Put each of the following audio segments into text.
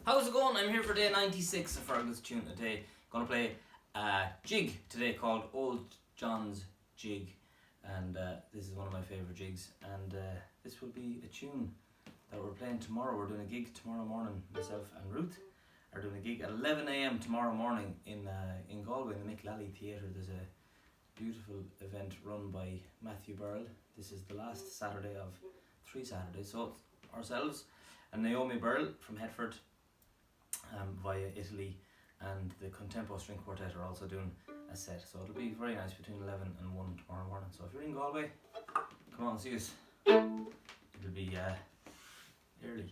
How's it going? I'm here for day 96 of Fergal's tune today. Gonna play a jig today called Old John's Jig, and this is one of my favourite jigs, and this will be a tune that we're playing tomorrow. We're doing a gig tomorrow morning. Myself and Ruth are doing a gig at 11 a.m. tomorrow morning in Galway in the Mick Lally Theatre. There's a beautiful event run by Matthew Berrill. This is the last Saturday of 3 Saturdays, so it's ourselves and Naomi from Hereford via Italy, and the Contempo string quartet are also doing a set, so it'll be very nice between 11 and 1 tomorrow morning. So if you're in Galway, come on and see us. It'll be early.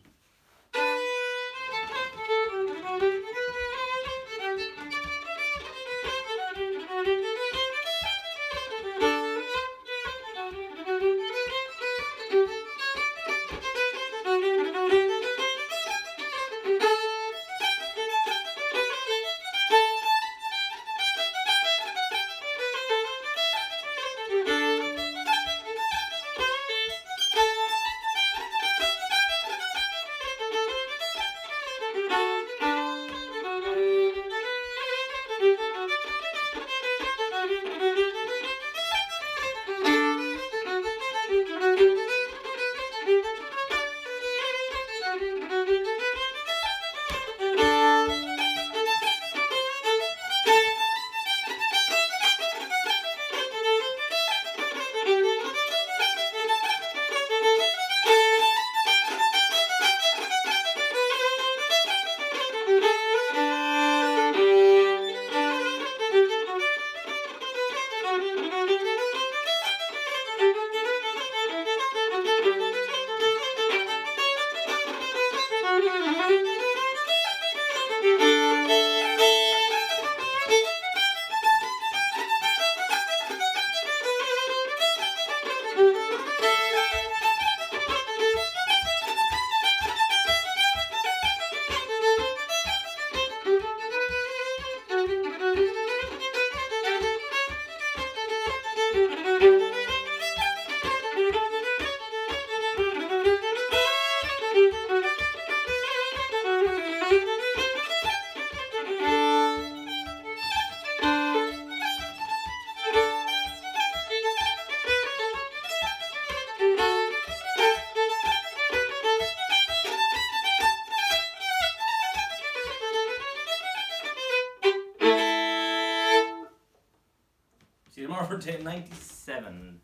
See you tomorrow for day 97.